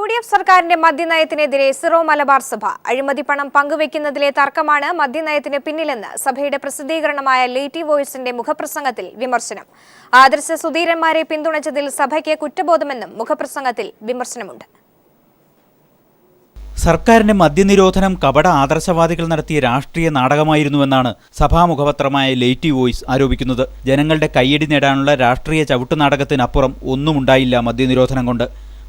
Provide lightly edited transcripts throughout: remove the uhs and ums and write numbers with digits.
UDF സർക്കാരിന്റെ മദ്യനയത്തിനെതിരെ Syro Malabar സഭ അഴിമതി പണം പങ്കുവെക്കുന്നതിലെ തർക്കമാണ് മദ്യനയത്തിന് പിന്നിലെന്ന് സഭയുടെ പ്രസിദ്ധീകരണമായ ലേറ്റി വോയിസിന്റെ മുഖപ്രസംഗത്തിൽ വിമർശനം. ആദർശ സുധീരന്മാരെ പിന്തുണച്ചതിൽ സഭയ്ക്ക് കുറ്റബോധമെന്നും മുഖപ്രസംഗത്തിൽ വിമർശനമുണ്ട്. സർക്കാരിന്റെ മദ്യനിരോധനം കപട ആദർശവാദികൾ നടത്തിയ രാഷ്ട്രീയ നാടകമായിരുന്നുവെന്നാണ് സഭാമുഖപത്രമായ ലേറ്റി വോയിസ് ആരോപിക്കുന്നത്. ജനങ്ങളുടെ കയ്യടി നേടാനുള്ള രാഷ്ട്രീയ ചവിട്ടുനാടകത്തിനപ്പുറം ഒന്നുമുണ്ടായില്ല മദ്യനിരോധനം കൊണ്ട്.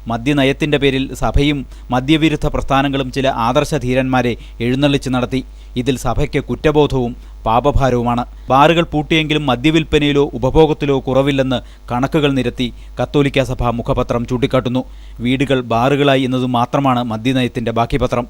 മദ്യനയത്തിന്റെ പേരിൽ സഭയും മദ്യവിരുദ്ധ പ്രസ്ഥാനങ്ങളും ചില ആദർശധീരന്മാരെ എഴുന്നള്ളിച്ച് നടത്തി. ഇതിൽ സഭയ്ക്ക് കുറ്റബോധവും പാപഭാരവുമാണ്. ബാറുകൾ പൂട്ടിയെങ്കിലും മദ്യവിൽപ്പനയിലോ ഉപഭോഗത്തിലോ കുറവില്ലെന്ന് കണക്കുകൾ നിരത്തി കത്തോലിക്ക സഭ മുഖപത്രം ചൂണ്ടിക്കാട്ടുന്നു. വീടുകൾ ബാറുകളായി എന്നത് മാത്രമാണ് മദ്യനയത്തിന്റെ ബാക്കിപത്രം.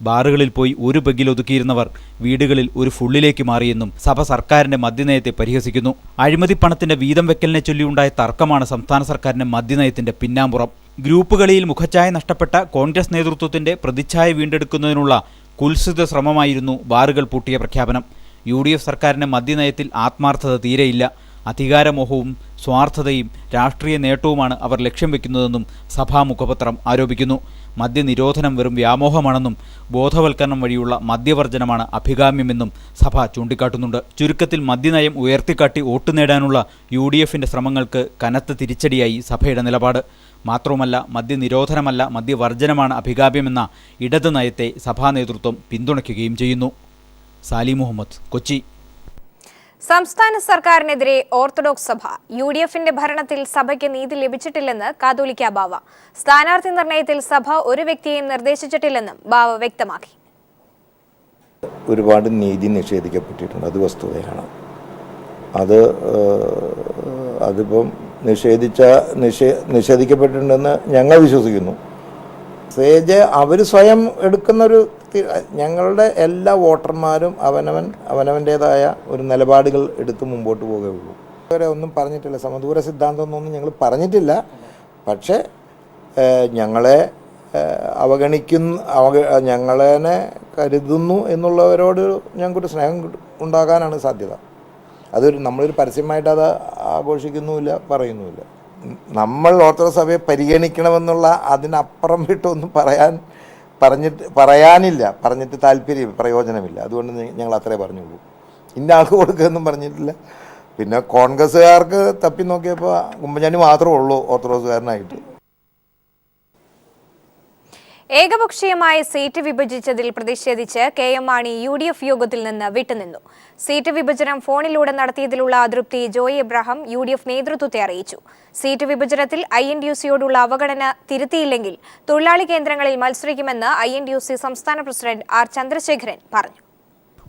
ബാറുകളിൽ പോയി ഒരു ബെഗിൽ ഒതുക്കിയിരുന്നവർ വീടുകളിൽ ഒരു ഫുള്ളിലേക്ക് മാറിയെന്നും സഭ സർക്കാരിന്റെ മദ്യനയത്തെ പരിഹസിക്കുന്നു. അഴിമതി പണത്തിന്റെ വീതം വെക്കലിനെ ചൊല്ലിയുണ്ടായ തർക്കമാണ് സംസ്ഥാന സർക്കാരിന്റെ മദ്യനയത്തിന്റെ പിന്നാമ്പുറം. ഗ്രൂപ്പ് കളിയിൽ മുഖച്ഛായ നഷ്ടപ്പെട്ട കോൺഗ്രസ് നേതൃത്വത്തിന്റെ പ്രതിച്ഛായ വീണ്ടെടുക്കുന്നതിനുള്ള കുൽസിത ശ്രമമായിരുന്നു ബാറുകൾ പൂട്ടിയ പ്രഖ്യാപനം. UDF സർക്കാരിന്റെ മദ്യനയത്തിൽ ആത്മാർത്ഥത തീരെയില്ല. അധികാരമോഹവും സ്വാർത്ഥതയും രാഷ്ട്രീയ നേട്ടവുമാണ് അവർ ലക്ഷ്യം വെക്കുന്നതെന്നും സഭാമുഖപത്രം ആരോപിക്കുന്നു. മദ്യനിരോധനം വെറും വ്യാമോഹമാണെന്നും ബോധവൽക്കരണം വഴിയുള്ള മദ്യവർജനമാണ് അഭികാമ്യമെന്നും സഭ ചൂണ്ടിക്കാട്ടുന്നുണ്ട്. ചുരുക്കത്തിൽ മദ്യനയം ഉയർത്തിക്കാട്ടി വോട്ട് നേടാനുള്ള UDFന്റെ ശ്രമങ്ങൾക്ക് കനത്ത തിരിച്ചടിയായി സഭയുടെ നിലപാട്. മാത്രവുമല്ല, മദ്യനിരോധനമല്ല മദ്യവർജനമാണ് അഭികാമ്യമെന്ന ഇടത് നയത്തെ സഭാ നേതൃത്വം പിന്തുണയ്ക്കുകയും ചെയ്യുന്നു. സാലി മുഹമ്മദ്, കൊച്ചി. സംസ്ഥാന സർക്കാരിനെതിരെ ഓർത്തഡോക്സ് സഭ. UDFന്റെ ഭരണത്തിൽ സഭയ്ക്ക് നീതി ലഭിച്ചിട്ടില്ലെന്ന് കാതോലിക്ക ബാവ. സ്ഥാനാർത്ഥി നിർണയത്തിൽ സഭ ഒരു വ്യക്തിയെയും നിർദ്ദേശിച്ചിട്ടില്ലെന്നും ബാവ വ്യക്തമാക്കി. ഒരുപാട് നീതി നിഷേധിക്കപ്പെട്ടിട്ടുണ്ട്, അത് വസ്തുതയാണ്. അതിപ്പം നിഷേധിക്കപ്പെട്ടിട്ടുണ്ടെന്ന് ഞങ്ങൾ വിശ്വസിക്കുന്നു. അവർ സ്വയം എടുക്കുന്നൊരു ഞങ്ങളുടെ എല്ലാ വോട്ടർമാരും അവനവൻ്റേതായ ഒരു നിലപാടുകൾ എടുത്ത് മുമ്പോട്ട് പോവുകയുള്ളൂ. അവരെ ഒന്നും പറഞ്ഞിട്ടില്ല, സമദൂര സിദ്ധാന്തമൊന്നും ഞങ്ങൾ പറഞ്ഞിട്ടില്ല. പക്ഷേ ഞങ്ങളെ ഞങ്ങളെ കരുതുന്നു എന്നുള്ളവരോട് ഞങ്ങൾക്കൊരു സ്നേഹം ഉണ്ടാകാനാണ് സാധ്യത. നമ്മളൊരു പരസ്യമായിട്ട് അത് ആഘോഷിക്കുന്നുമില്ല, പറയുന്നുമില്ല. നമ്മൾ ഓർത്തഡോക്സ് സഭയെ പരിഗണിക്കണമെന്നുള്ള അതിനപ്പുറം വിട്ടൊന്നും പറഞ്ഞിട്ട് പ്രയോജനമില്ല. അതുകൊണ്ട് ഞങ്ങൾ അത്രേ പറഞ്ഞുള്ളൂ. ഇന്ന ആൾക്ക് കൊടുക്കുകയെന്നും പറഞ്ഞിട്ടില്ല. പിന്നെ കോൺഗ്രസ്സുകാർക്ക് തപ്പി നോക്കിയപ്പോൾ ഉമ്മൻചാണ്ടി മാത്രമേ ഉള്ളൂ ഓർത്തഡോക്സുകാരനായിട്ട്. ഏകപക്ഷീയമായ സീറ്റ് വിഭജിച്ചതിൽ പ്രതിഷേധിച്ച് KM മാണി UDF യോഗത്തിൽ നിന്ന് വിട്ടുനിന്നു. സീറ്റ് വിഭജനം ഫോണിലൂടെ നടത്തിയതിലുള്ള അതൃപ്തി ജോയ് എബ്രഹാം UDF നേതൃത്വത്തെ അറിയിച്ചു. സീറ്റ് വിഭജനത്തിൽ INTUCയോടുള്ള അവഗണന തിരുത്തിയില്ലെങ്കിൽ തൊഴിലാളി കേന്ദ്രങ്ങളിൽ മത്സരിക്കുമെന്ന് INTUC സംസ്ഥാന പ്രസിഡന്റ് R ചന്ദ്രശേഖരൻ പറഞ്ഞു.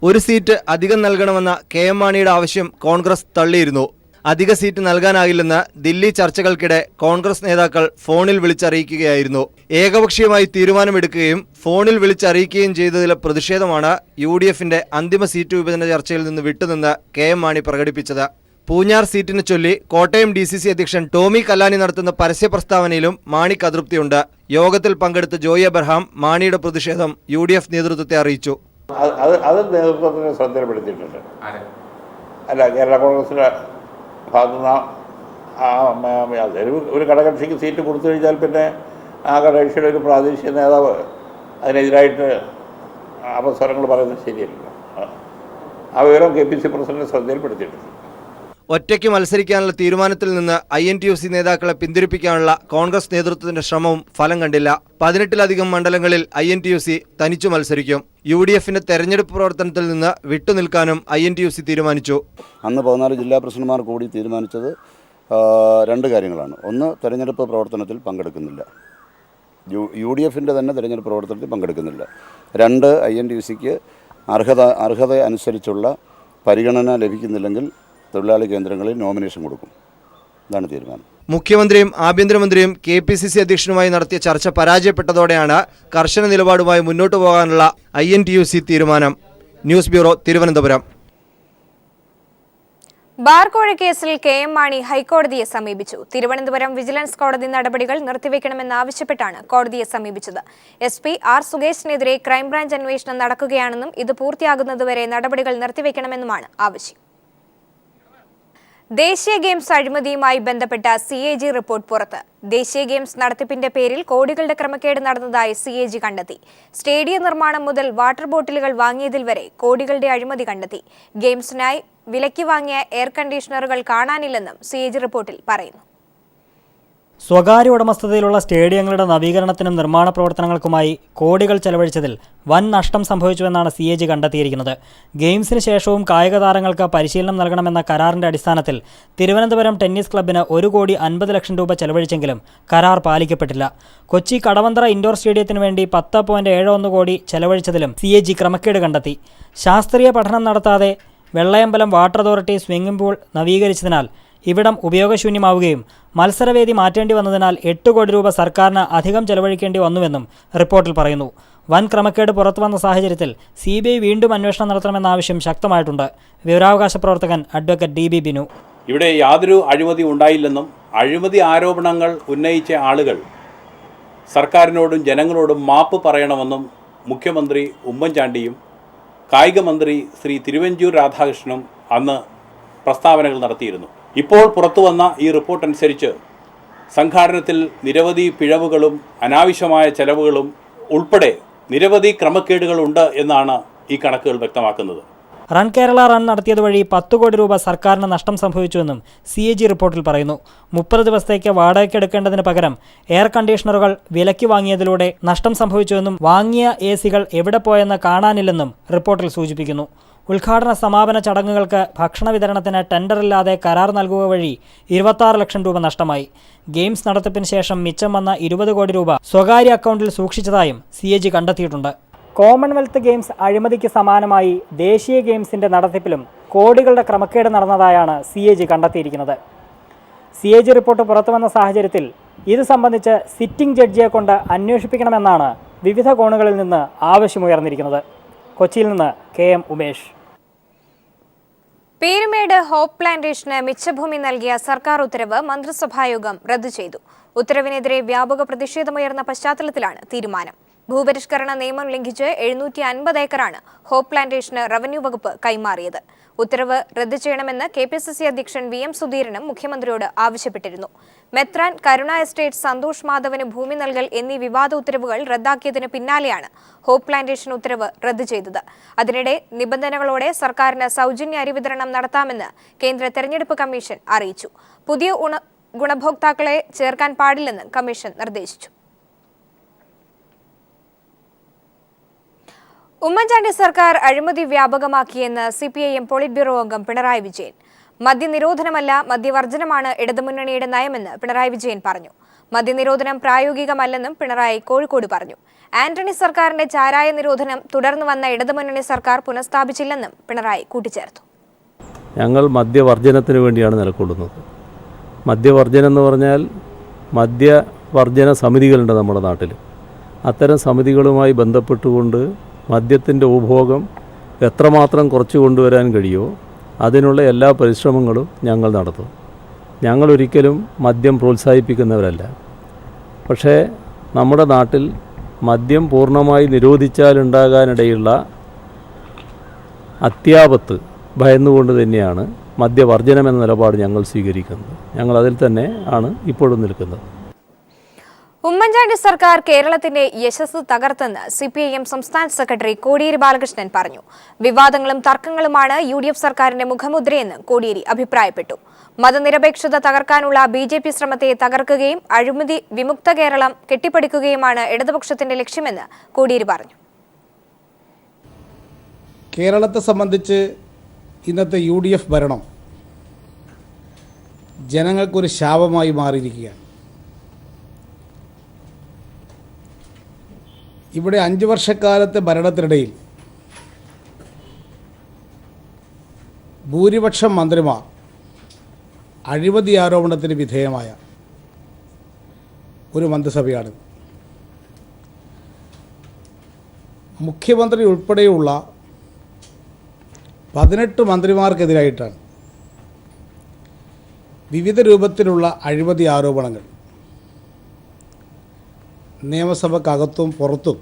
ഒരു സീറ്റ് അധികം നൽകണമെന്ന KM മാണിയുടെ ആവശ്യം കോൺഗ്രസ് തള്ളിയിരുന്നു. അധിക സീറ്റ് നൽകാനാകില്ലെന്ന് ദില്ലി ചർച്ചകൾക്കിടെ കോൺഗ്രസ് നേതാക്കൾ ഫോണിൽ വിളിച്ചറിയിക്കുകയായിരുന്നു. ഏകപക്ഷീയമായി തീരുമാനമെടുക്കുകയും ഫോണിൽ വിളിച്ചറിയിക്കുകയും ചെയ്തതിലെ പ്രതിഷേധമാണ് UDFന്റെ അന്തിമ സീറ്റ് വിഭജന ചർച്ചയിൽ നിന്ന് വിട്ടുനിന്ന് KM മാണി പ്രകടിപ്പിച്ചത്. പൂഞ്ഞാർ സീറ്റിനെ ചൊല്ലി കോട്ടയം DCC അധ്യക്ഷൻ ടോമി കല്ലാനി നടത്തുന്ന പരസ്യ പ്രസ്താവനയിലും മാണിക്ക് അതൃപ്തിയുണ്ട്. യോഗത്തിൽ പങ്കെടുത്ത ജോയ് എബ്രഹാം മാണിയുടെ പ്രതിഷേധം UDF നേതൃത്വത്തെ അറിയിച്ചു. അത് നേതൃത്വത്തിന് ശ്രദ്ധയിൽപ്പെടുത്തിയിട്ടുണ്ട്. അല്ല, കേരള കോൺഗ്രസിന്റെ ഒരു ഘടകകക്ഷിക്ക് സീറ്റ് കൊടുത്തു കഴിഞ്ഞാൽ പിന്നെ ആ ഘടകകക്ഷിയുടെ ഒരു പ്രാദേശിക നേതാവ് അതിനെതിരായിട്ട് അപസ്വരങ്ങൾ പറയുന്നത് ശരിയല്ല. ആ വിവരം KPC പ്രസിഡന്റ് ശ്രദ്ധയിൽപ്പെടുത്തിയിട്ടുണ്ട്. ഒറ്റയ്ക്ക് മത്സരിക്കാനുള്ള തീരുമാനത്തിൽ നിന്ന് INTUC നേതാക്കളെ പിന്തിരിപ്പിക്കാനുള്ള കോൺഗ്രസ് നേതൃത്വത്തിന്റെ ശ്രമവും ഫലം കണ്ടില്ല. 18-ലധികം മണ്ഡലങ്ങളിൽ INTUC തനിച്ചു മത്സരിക്കും. UDFന്റെ തെരഞ്ഞെടുപ്പ് പ്രവർത്തനത്തിൽ നിന്ന് വിട്ടുനിൽക്കാനും INTUC തീരുമാനിച്ചു. അന്ന് 14 ജില്ലാ പ്രസിഡന്റുമാർ കൂടി തീരുമാനിച്ചത് 2 കാര്യങ്ങളാണ്. ഒന്ന്, തെരഞ്ഞെടുപ്പ് പ്രവർത്തനത്തിൽ പങ്കെടുക്കുന്നില്ല. UDFന്റെ തന്നെ തെരഞ്ഞെടുപ്പ് പ്രവർത്തനത്തിൽ പങ്കെടുക്കുന്നില്ല. 2, INTUCക്ക് അർഹത അനുസരിച്ചുള്ള പരിഗണന ലഭിക്കുന്നില്ലെങ്കിൽ തൊഴിലാളി കേന്ദ്രങ്ങളിൽ നോമിനേഷൻ കൊടുക്കും. ഇതാണ് തീരുമാനം. മുഖ്യമന്ത്രിയും ആഭ്യന്തരമന്ത്രിയും KPCC അധ്യക്ഷനുമായി നടത്തിയ ചർച്ച പരാജയപ്പെട്ടതോടെയാണ് കർശന നിലപാടുമായി മുന്നോട്ടു പോകാനുള്ള INTUC തീരുമാനം. News bureau, Thiruvananthapuram. ബാർ കോഴ കേസിൽ KM മാണി ഹൈക്കോടതിയെ സമീപിച്ചു. തിരുവനന്തപുരം വിജിലൻസ് കോടതി നടപടികൾ നിർത്തിവെക്കണമെന്നാവശ്യപ്പെട്ടാണ് കോടതിയെ സമീപിച്ചത്. SP R സുകേഷിനെതിരെ ക്രൈംബ്രാഞ്ച് അന്വേഷണം നടക്കുകയാണെന്നും ഇത് പൂർത്തിയാകുന്നതുവരെ നടപടികൾ നിർത്തിവെക്കണമെന്നുമാണ് ആവശ്യം. ദേശീയ ഗെയിംസ് അഴിമതിയുമായി ബന്ധപ്പെട്ട CAG റിപ്പോർട്ട് പുറത്ത്. ദേശീയ ഗെയിംസ് നടത്തിപ്പിന്റെ പേരിൽ കോടികളുടെ ക്രമക്കേട് നടന്നതായി CAG കണ്ടെത്തി. സ്റ്റേഡിയം നിർമ്മാണം മുതൽ വാട്ടർ ബോട്ടിലുകൾ വാങ്ങിയതിൽ വരെ കോടികളുടെ അഴിമതി കണ്ടെത്തി. ഗെയിംസിനായി വിലയ്ക്ക് വാങ്ങിയ എയർ കണ്ടീഷണറുകൾ കാണാനില്ലെന്നും CAG റിപ്പോർട്ടിൽ പറയുന്നു. സ്വകാര്യ ഉടമസ്ഥതയിലുള്ള സ്റ്റേഡിയങ്ങളുടെ നവീകരണത്തിനും നിർമ്മാണ പ്രവർത്തനങ്ങൾക്കുമായി കോടികൾ ചെലവഴിച്ചതിൽ വൻ നഷ്ടം സംഭവിച്ചുവെന്നാണ് CAG കണ്ടെത്തിയിരിക്കുന്നത്. ഗെയിംസിന് ശേഷവും കായിക താരങ്ങൾക്ക് പരിശീലനം നൽകണമെന്ന കരാറിന്റെ അടിസ്ഥാനത്തിൽ തിരുവനന്തപുരം ടെന്നീസ് ക്ലബ്ബിന് 1,50 ലക്ഷം രൂപ ചെലവഴിച്ചെങ്കിലും കരാർ പാലിക്കപ്പെട്ടില്ല. കൊച്ചി കടവന്ത്ര ഇൻഡോർ സ്റ്റേഡിയത്തിനു വേണ്ടി 10.71 കോടി ചെലവഴിച്ചതിലും CAG ക്രമക്കേട് കണ്ടെത്തി. ശാസ്ത്രീയ പഠനം നടത്താതെ Vellayambalam water authority swimming pool നവീകരിച്ചതിനാൽ ഇവിടം ഉപയോഗശൂന്യമാവുകയും മത്സരവേദി മാറ്റേണ്ടി വന്നതിനാൽ 8 കോടി രൂപ സർക്കാരിന് അധികം ചെലവഴിക്കേണ്ടി വന്നുവെന്നും റിപ്പോർട്ടിൽ പറയുന്നു. വൻ ക്രമക്കേട് പുറത്തുവന്ന സാഹചര്യത്തിൽ CBI വീണ്ടും അന്വേഷണം നടത്തണമെന്ന ആവശ്യം ശക്തമായിട്ടുണ്ട്. വിവരാവകാശ പ്രവർത്തകൻ അഡ്വക്കേറ്റ് DB ബിനു. ഇവിടെ യാതൊരു അഴിമതി ഉണ്ടായില്ലെന്നും അഴിമതി ആരോപണങ്ങൾ ഉന്നയിച്ച ആളുകൾ സർക്കാരിനോടും ജനങ്ങളോടും മാപ്പ് പറയണമെന്നും മുഖ്യമന്ത്രി ഉമ്മൻചാണ്ടിയും കായിക മന്ത്രി ശ്രീ തിരുവഞ്ചൂർ രാധാകൃഷ്ണനും അന്ന് പ്രസ്താവനകൾ നടത്തിയിരുന്നു. ഇപ്പോൾ പുറത്തുവന്ന ഈ റിപ്പോർട്ട് അനുസരിച്ച് സംഘാടനത്തിൽ നിരവധി പിഴവുകളും അനാവശ്യമായ ചെലവുകളും ഉൾപ്പെടെ നിരവധി ക്രമക്കേടുകളുണ്ട് എന്നാണ് ഈ കണക്കുകൾ വ്യക്തമാക്കുന്നത്. റൺ കേരള റൺ നടത്തിയതുവഴി 10 കോടി രൂപ സർക്കാരിന് നഷ്ടം സംഭവിച്ചുവെന്നും CAG റിപ്പോർട്ടിൽ പറയുന്നു. 30 ദിവസത്തേക്ക് വാടകയ്ക്ക് എടുക്കേണ്ടതിന് പകരം എയർ കണ്ടീഷണറുകൾ വിലയ്ക്ക് വാങ്ങിയതിലൂടെ നഷ്ടം സംഭവിച്ചുവെന്നും വാങ്ങിയ AC-കൾ എവിടെ പോയെന്ന് കാണാനില്ലെന്നും റിപ്പോർട്ടിൽ സൂചിപ്പിക്കുന്നു. ഉദ്ഘാടന സമാപന ചടങ്ങുകൾക്ക് ഭക്ഷണ വിതരണത്തിന് ടെൻഡറില്ലാതെ കരാർ നൽകുക വഴി 26 ലക്ഷം രൂപ നഷ്ടമായി. ഗെയിംസ് നടത്തിപ്പിന് ശേഷം മിച്ചം വന്ന 20 കോടി രൂപ സ്വകാര്യ അക്കൗണ്ടിൽ സൂക്ഷിച്ചതായും CAG കണ്ടെത്തിയിട്ടുണ്ട്. കോമൺവെൽത്ത് ഗെയിംസ് അഴിമതിക്ക് സമാനമായി ദേശീയ ഗെയിംസിന്റെ നടത്തിപ്പിലും കോടികളുടെ ക്രമക്കേട് നടന്നതായാണ് CAG കണ്ടെത്തിയിരിക്കുന്നത്. CAG റിപ്പോർട്ട് പുറത്തുവന്ന സാഹചര്യത്തിൽ ഇത് സംബന്ധിച്ച് സിറ്റിംഗ് ജഡ്ജിയെ കൊണ്ട് അന്വേഷിപ്പിക്കണമെന്നാണ് വിവിധ കോണുകളിൽ നിന്ന് ആവശ്യമുയർന്നിരിക്കുന്നത്. കൊച്ചിയിൽ നിന്ന് KM Umesh. Peermade hope plantation മിച്ചഭൂമി നൽകിയ സർക്കാർ ഉത്തരവ് മന്ത്രിസഭായോഗം റദ്ദു ചെയ്തു. ഉത്തരവിനെതിരെ വ്യാപക പ്രതിഷേധമുയർന്ന പശ്ചാത്തലത്തിലാണ് തീരുമാനം. ഭൂപരിഷ്കരണ നിയമം ലംഘിച്ച് 750 ഏക്കറാണ് ഹോപ്പ് പ്ലാന്റേഷന് റവന്യൂ വകുപ്പ് കൈമാറിയത്. ഉത്തരവ് റദ്ദു ചെയ്യണമെന്ന് KPCC അധ്യക്ഷൻ VM സുധീരനും മുഖ്യമന്ത്രിയോട് ആവശ്യപ്പെട്ടിരുന്നു. മെത്രാൻ, കരുണ എസ്റ്റേറ്റ്, സന്തോഷ് മാധവന് ഭൂമി നൽകൽ എന്നീ വിവാദ ഉത്തരവുകൾ റദ്ദാക്കിയതിന് പിന്നാലെയാണ് ഹോപ്പ് പ്ലാന്റേഷൻ ഉത്തരവ് റദ്ദു ചെയ്തത്. അതിനിടെ നിബന്ധനകളോടെ സർക്കാരിന് സൗജന്യ അരി വിതരണം നടത്താമെന്ന് കേന്ദ്ര തെരഞ്ഞെടുപ്പ് കമ്മീഷൻ അറിയിച്ചു. പുതിയ ഗുണഭോക്താക്കളെ ചേർക്കാൻ പാടില്ലെന്ന് കമ്മീഷൻ നിർദ്ദേശിച്ചു. ഉമ്മൻചാണ്ടി സർക്കാർ അഴിമതി വ്യാപകമാക്കിയെന്ന് CPIM പോളിറ്റ് ബ്യൂറോ അംഗം പിണറായി വിജയൻ. മദ്യനിരോധനമല്ല, മദ്യവർജനമാണ് ഇടതുമുന്നണിയുടെ നയമെന്ന് പിണറായി വിജയൻ പറഞ്ഞു. മദ്യനിരോധനം പ്രായോഗികമല്ലെന്നും പിണറായി കോഴിക്കോട് പറഞ്ഞു. ആന്റണി സർക്കാരിന്റെ ചാരായ നിരോധനം തുടർന്നു വന്ന ഇടതുമുന്നണി സർക്കാർ പുനഃസ്ഥാപിച്ചില്ലെന്നും പിണറായി കൂട്ടിച്ചേർത്തു. ഞങ്ങൾ മദ്യവർജനത്തിന് വേണ്ടിയാണ് നിലകൊള്ളുന്നത്. മദ്യവർജനം എന്ന് പറഞ്ഞാൽ മദ്യവർജന സമിതികളുണ്ട് നമ്മുടെ നാട്ടിൽ. അത്തരം സമിതികളുമായി ബന്ധപ്പെട്ടുകൊണ്ട് മദ്യത്തിൻ്റെ ഉപഭോഗം എത്രമാത്രം കുറച്ച് കൊണ്ടുവരാൻ കഴിയുമോ അതിനുള്ള എല്ലാ പരിശ്രമങ്ങളും ഞങ്ങൾ നടത്തും. ഞങ്ങളൊരിക്കലും മദ്യം പ്രോത്സാഹിപ്പിക്കുന്നവരല്ല. പക്ഷേ നമ്മുടെ നാട്ടിൽ മദ്യം പൂർണ്ണമായി നിരോധിച്ചാലുണ്ടാകാനിടയുള്ള അത്യാപത്ത് ഭയന്നുകൊണ്ട് തന്നെയാണ് മദ്യവർജനം എന്ന നിലപാട് ഞങ്ങൾ സ്വീകരിക്കുന്നത്. ഞങ്ങൾ അതിൽ തന്നെ ആണ് ഇപ്പോഴും നിൽക്കുന്നത്. ഉമ്മൻചാണ്ടി സർക്കാർ കേരളത്തിന്റെ യശസ് തകർത്തെന്ന് CPIM സംസ്ഥാന സെക്രട്ടറി കോടിയേരി ബാലകൃഷ്ണൻ പറഞ്ഞു. വിവാദങ്ങളും തർക്കങ്ങളുമാണ് UDF സർക്കാരിന്റെ മുഖമുദ്രയെന്ന് കോടിയേരി അഭിപ്രായപ്പെട്ടു. മതനിരപേക്ഷത തകർക്കാനുള്ള BJP ശ്രമത്തെ തകർക്കുകയും അഴിമതി വിമുക്ത കേരളം കെട്ടിപ്പടുക്കുകയുമാണ് ഇടതുപക്ഷത്തിന്റെ ലക്ഷ്യമെന്ന് കോടിയേരി പറഞ്ഞു. കേരളത്തെ സംബന്ധിച്ച് ഇന്നത്തെ UDF ഭരണം ജനങ്ങൾക്കൊരു ശാപമായി മാറിയിരിക്കുകയാണ്. ഇവിടെ 5 വർഷക്കാലത്തെ ഭരണത്തിനിടയിൽ ഭൂരിപക്ഷം മന്ത്രിമാർ അഴിമതി ആരോപണത്തിന് വിധേയമായ ഒരു മന്ത്രിസഭയാണ്. മുഖ്യമന്ത്രി ഉൾപ്പെടെയുള്ള 18 മന്ത്രിമാർക്കെതിരായിട്ടാണ് വിവിധ രൂപത്തിലുള്ള അഴിമതി ആരോപണങ്ങൾ നിയമസഭക്കകത്തും പുറത്തും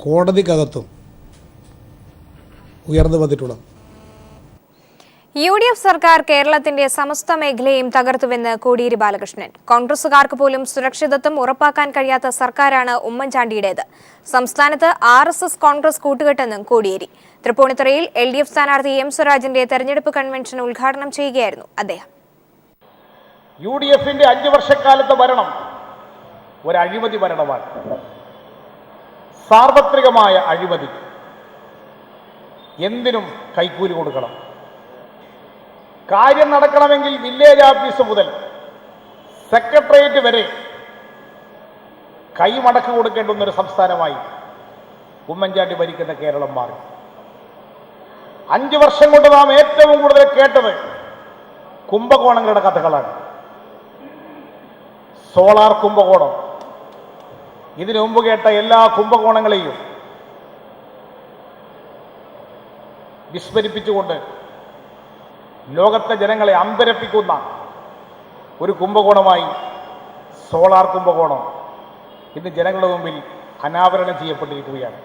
കോടതിക്കകത്തും ഉയർന്നു വന്നിട്ടുള്ളത്. UDF സർക്കാർ കേരളത്തിന്റെ സമസ്ത മേഖലയും തകർത്തുവെന്ന് കോടിയേരി ബാലകൃഷ്ണൻ. കോൺഗ്രസുകാർക്ക് പോലും സുരക്ഷിതത്വം ഉറപ്പാക്കാൻ കഴിയാത്ത സർക്കാരാണ് ഉമ്മൻചാണ്ടിയുടേത്. സംസ്ഥാനത്ത് RSS കോൺഗ്രസ് കൂട്ടുകെട്ടെന്നും കോടിയേരി. തൃപ്പൂണിത്തുറയിൽ LDF സ്ഥാനാർത്ഥി M സ്വരാജിന്റെ തെരഞ്ഞെടുപ്പ് കൺവെൻഷൻ ഉദ്ഘാടനം ചെയ്യുകയായിരുന്നു അദ്ദേഹം. UDFന്റെ 5 വർഷക്കാലത്തെ ഭരണം ഒരു അഴിമതി ഭരണമാണ്. സാർവത്രികമായ അഴിമതി. എന്തിനും കൈക്കൂലി കൊടുക്കണം. കാര്യം നടക്കണമെങ്കിൽ വില്ലേജ് ഓഫീസ് മുതൽ സെക്രട്ടേറിയറ്റ് വരെ കൈമടക്ക് കൊടുക്കേണ്ടുന്ന ഒരു സംസ്ഥാനമായി ഉമ്മൻചാണ്ടി ഭരിക്കുന്ന കേരളം മാറി. 5 വർഷം കൊണ്ട് നാം ഏറ്റവും കൂടുതൽ കേട്ടത് കുംഭകോണങ്ങളുടെ കഥകളാണ്. സോളാർ കുംഭകോണം, ഇതിനു മുമ്പ് കേട്ട എല്ലാ കുംഭകോണങ്ങളെയും വിസ്മരിപ്പിച്ചുകൊണ്ട് ലോകത്തെ ജനങ്ങളെ അമ്പരപ്പിക്കുന്ന ഒരു കുംഭകോണമായി സോളാർ കുംഭകോണം ഇന്ന് ജനങ്ങളുടെ മുമ്പിൽ അനാവരണം ചെയ്യപ്പെട്ടിരിക്കുകയാണ്.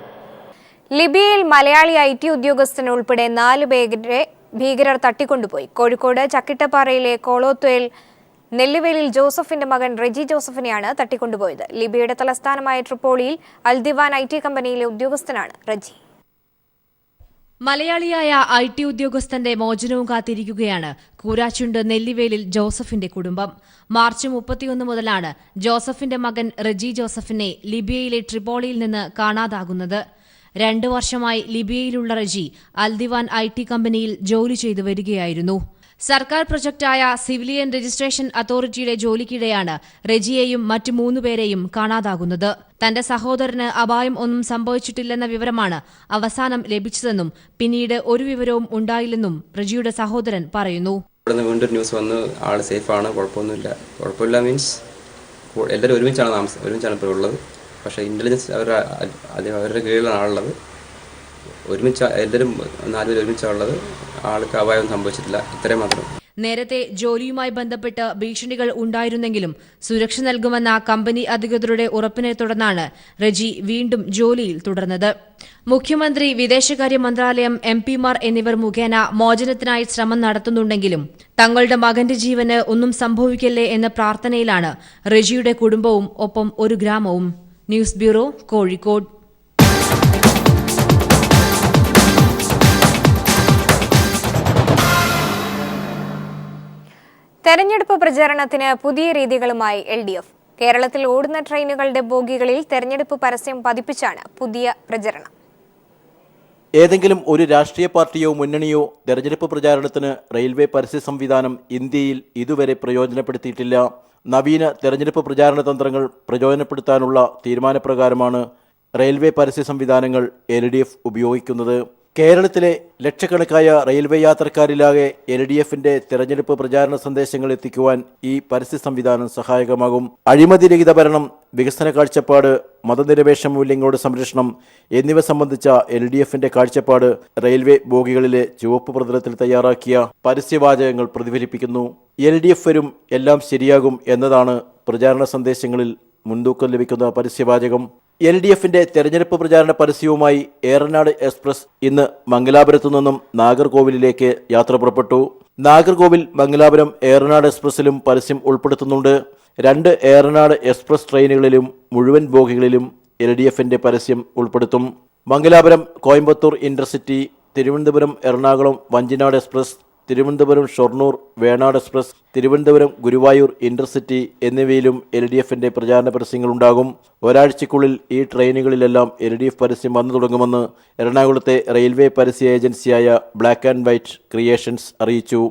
ലിബിയയിൽ മലയാളി IT ഉദ്യോഗസ്ഥന് ഉൾപ്പെടെ 4 പേരെ ഭീകരർ തട്ടിക്കൊണ്ടുപോയി. കോഴിക്കോട് ചക്കിട്ടപ്പാറയിലെ കോളോത്തുയിൽ നെല്ലുവേലിൽ ജോസഫിന്റെ മകൻ റെജി ജോസഫിനെയാണ് തട്ടിക്കൊണ്ടുപോയത്. ലിബിയയുടെ തലസ്ഥാനമായ ട്രിപ്പോളിയിൽ അൽദിവാൻ IT കമ്പനിയിലെ ഉദ്യോഗസ്ഥനാണ് റെജി. മലയാളിയായ IT ഉദ്യോഗസ്ഥന്റെ മോചനവും കാത്തിരിക്കുകയാണ് കൂരാച്ചുണ്ട് നെല്ലിവേലിൽ ജോസഫിന്റെ കുടുംബം. മാർച്ച് 31 മുതലാണ് ജോസഫിന്റെ മകൻ റെജി ജോസഫിനെ ലിബിയയിലെ ട്രിപ്പോളിയിൽ നിന്ന് കാണാതാകുന്നത്. 2 വർഷമായി ലിബിയയിലുള്ള റെജി അൽദിവാൻ IT കമ്പനിയിൽ ജോലി ചെയ്തു വരികയായിരുന്നു. സർക്കാർ പ്രൊജക്ടായ സിവിലിയൻ രജിസ്ട്രേഷൻ അതോറിറ്റിയുടെ ജോലിക്കിടെയാണ് റെജിയെയും മറ്റ് 3 പേരെയും കാണാതാകുന്നത്. തന്റെ സഹോദരന് അപായം ഒന്നും സംഭവിച്ചിട്ടില്ലെന്ന വിവരമാണ് അവസാനം ലഭിച്ചതെന്നും പിന്നീട് ഒരു വിവരവും ഉണ്ടായില്ലെന്നും റെജിയുടെ സഹോദരൻ പറയുന്നു. വീണ്ടും ന്യൂസ് വന്ന് ആൾ സേഫാണ്, കുഴപ്പമില്ല മീൻസ് എല്ലാവരും ഒരുമിച്ചാണ് ഇപ്പോൾ ഉള്ളത്. പക്ഷേ ഇൻ്റലിജൻസ് അവരുടെ കീഴിലാണ് ആളുള്ളത്. എല്ലാവരും 4 പേര് ഒരുമിച്ചാണുള്ളത്. ആൾക്ക് അപായം സംഭവിച്ചിട്ടില്ല, ഇത്രയും മാത്രം. നേരത്തെ ജോലിയുമായി ബന്ധപ്പെട്ട് ഭീഷണികൾ ഉണ്ടായിരുന്നെങ്കിലും സുരക്ഷ നൽകുമെന്ന കമ്പനി അധികൃതരുടെ ഉറപ്പിനെ തുടർന്നാണ് റെജി വീണ്ടും ജോലിയിൽ തുടർന്നത്. മുഖ്യമന്ത്രി, വിദേശകാര്യ മന്ത്രാലയം, MP-മാർ എന്നിവർ മുഖേന മോചനത്തിനായി ശ്രമം നടത്തുന്നുണ്ടെങ്കിലും തങ്ങളുടെ മകന്റെ ജീവന് ഒന്നും സംഭവിക്കല്ലേ എന്ന പ്രാർത്ഥനയിലാണ് റെജിയുടെ കുടുംബവും ഒപ്പം ഒരു ഗ്രാമവും. News bureau, Kozhikode. തെരഞ്ഞെടുപ്പ് പ്രചാരണത്തിന് പുതിയ രീതികളുമായി LDF. കേരളത്തിൽ ഓടുന്ന ട്രെയിനുകളുടെ ബോഗികളിൽ തെരഞ്ഞെടുപ്പ് പരസ്യം പതിപ്പിച്ചാണ് പുതിയ പ്രചരണം. ഏതെങ്കിലും ഒരു രാഷ്ട്രീയ പാർട്ടിയോ മുന്നണിയോ തെരഞ്ഞെടുപ്പ് പ്രചാരണത്തിന് റെയിൽവേ പരസ്യ സംവിധാനം ഇന്ത്യയിൽ ഇതുവരെ പ്രയോജനപ്പെടുത്തിയിട്ടില്ല. നവീന തെരഞ്ഞെടുപ്പ് പ്രചാരണ തന്ത്രങ്ങൾ പ്രയോജനപ്പെടുത്താനുള്ള തീരുമാനപ്രകാരമാണ് റെയിൽവേ പരസ്യ സംവിധാനങ്ങൾ LDF ഉപയോഗിക്കുന്നത്. കേരളത്തിലെ ലക്ഷക്കണക്കായ റെയിൽവേ യാത്രക്കാരിലാകെ LDFന്റെ തെരഞ്ഞെടുപ്പ് പ്രചാരണ സന്ദേശങ്ങൾ എത്തിക്കുവാൻ ഈ പരസ്യ സംവിധാനം സഹായകമാകും. അഴിമതിരഹിത ഭരണം, വികസന കാഴ്ചപ്പാട്, മതനിരപേക്ഷ മൂല്യങ്ങളുടെ സംരക്ഷണം എന്നിവ സംബന്ധിച്ച LDFന്റെ കാഴ്ചപ്പാട് റെയിൽവേ ബോഗികളിലെ ചുവപ്പ് പ്രതലത്തിൽ തയ്യാറാക്കിയ പരസ്യവാചകങ്ങൾ പ്രതിഫലിപ്പിക്കുന്നു. LDF വരും, എല്ലാം ശരിയാകും എന്നതാണ് പ്രചാരണ സന്ദേശങ്ങളിൽ മുൻതൂക്കം ലഭിക്കുന്ന പരസ്യവാചകം. LDFന്റെ തെരഞ്ഞെടുപ്പ് പ്രചാരണ പരസ്യവുമായി ഏറനാട് എക്സ്പ്രസ് ഇന്ന് മംഗലാപുരത്തു നിന്നും നാഗർകോവിലിലേക്ക് യാത്ര പുറപ്പെട്ടു. നാഗർകോവിൽ, മംഗലാപുരം ഏറനാട് എക്സ്പ്രസിലും പരസ്യം ഉൾപ്പെടുത്തുന്നുണ്ട്. 2 ഏറനാട് എക്സ്പ്രസ് ട്രെയിനുകളിലും മുഴുവൻ ബോഗികളിലും LDFന്റെ പരസ്യം ഉൾപ്പെടുത്തും. Mangalapuram Coimbatore intercity, Thiruvananthapuram Ernakulam Vanchinad express, Thiruvananthapuram Shoranur Venad express, Thiruvananthapuram Guruvayur intercity എന്നിവയിലും LDFന്റെ പ്രചാരണ പരസ്യങ്ങളുണ്ടാകും. ഒരാഴ്ചയ്ക്കുള്ളിൽ ഈ ട്രെയിനുകളിലെല്ലാം LDF പരസ്യം വന്നു തുടങ്ങുമെന്ന് എറണാകുളത്തെ റെയിൽവേ പരസ്യ ഏജൻസിയായ ബ്ലാക്ക് ആൻഡ് വൈറ്റ് ക്രിയേഷൻസ് അറിയിച്ചു.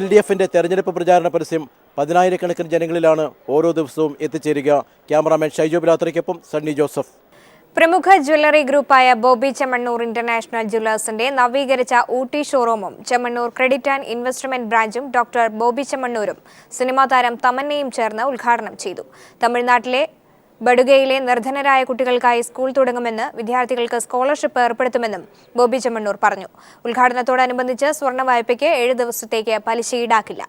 LDFന്റെ തെരഞ്ഞെടുപ്പ് പ്രചാരണ പരസ്യം 10,000-കണക്കിന് ജനങ്ങളിലാണ് ഓരോ ദിവസവും എത്തിച്ചേരുക. ക്യാമറാമാൻ ഷൈജോ ബിലാത്രയ്ക്കൊപ്പം സണ്ണി ജോസഫ്. പ്രമുഖ ജ്വല്ലറി ഗ്രൂപ്പായ ബോബി ചെമ്മണ്ണൂർ ഇന്റർനാഷണൽ ജ്വല്ലേഴ്സിന്റെ നവീകരിച്ച ഊട്ടി ഷോറൂമും ചെമ്മണ്ണൂർ ക്രെഡിറ്റ് ആൻഡ് ഇൻവെസ്റ്റ്മെന്റ് ബ്രാഞ്ചും ഡോക്ടർ ബോബി ചെമ്മണ്ണൂരും സിനിമാ താരം തമന്നയും ചേർന്ന് ഉദ്ഘാടനം ചെയ്തു. തമിഴ്നാട്ടിലെ ബഡുഗയിലെ നിർധനരായ കുട്ടികൾക്കായി സ്കൂൾ തുടങ്ങുമെന്ന്, വിദ്യാർത്ഥികൾക്ക് സ്കോളർഷിപ്പ് ഏർപ്പെടുത്തുമെന്നും ബോബി ചെമ്മണ്ണൂർ പറഞ്ഞു. ഉദ്ഘാടനത്തോടനുബന്ധിച്ച് സ്വർണ്ണ വായ്പയ്ക്ക് 7 ദിവസത്തേക്ക് പലിശ ഈടാക്കില്ല.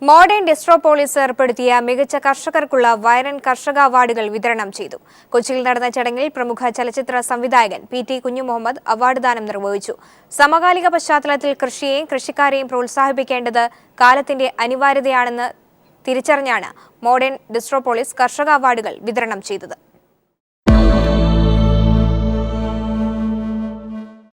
മോഡേൺ ഡിസ്ട്രോപോളിസ് ഏർപ്പെടുത്തിയ മികച്ച കർഷകർക്കുള്ള വയറൻ കർഷക അവാർഡുകൾ വിതരണം ചെയ്തു. കൊച്ചിയിൽ നടന്ന ചടങ്ങിൽ പ്രമുഖ ചലച്ചിത്ര സംവിധായകൻ PT കുഞ്ഞുമുഹമ്മദ് അവാർഡ് ദാനം നിർവഹിച്ചു. സമകാലിക പശ്ചാത്തലത്തിൽ കൃഷിയെയും കൃഷിക്കാരെയും പ്രോത്സാഹിപ്പിക്കേണ്ടത് കാലത്തിന്റെ അനിവാര്യതയാണെന്ന് തിരിച്ചറിഞ്ഞാണ് മോഡേൺ ഡിസ്ട്രോപോളിസ് കർഷക അവാർഡുകൾ വിതരണം ചെയ്തത്.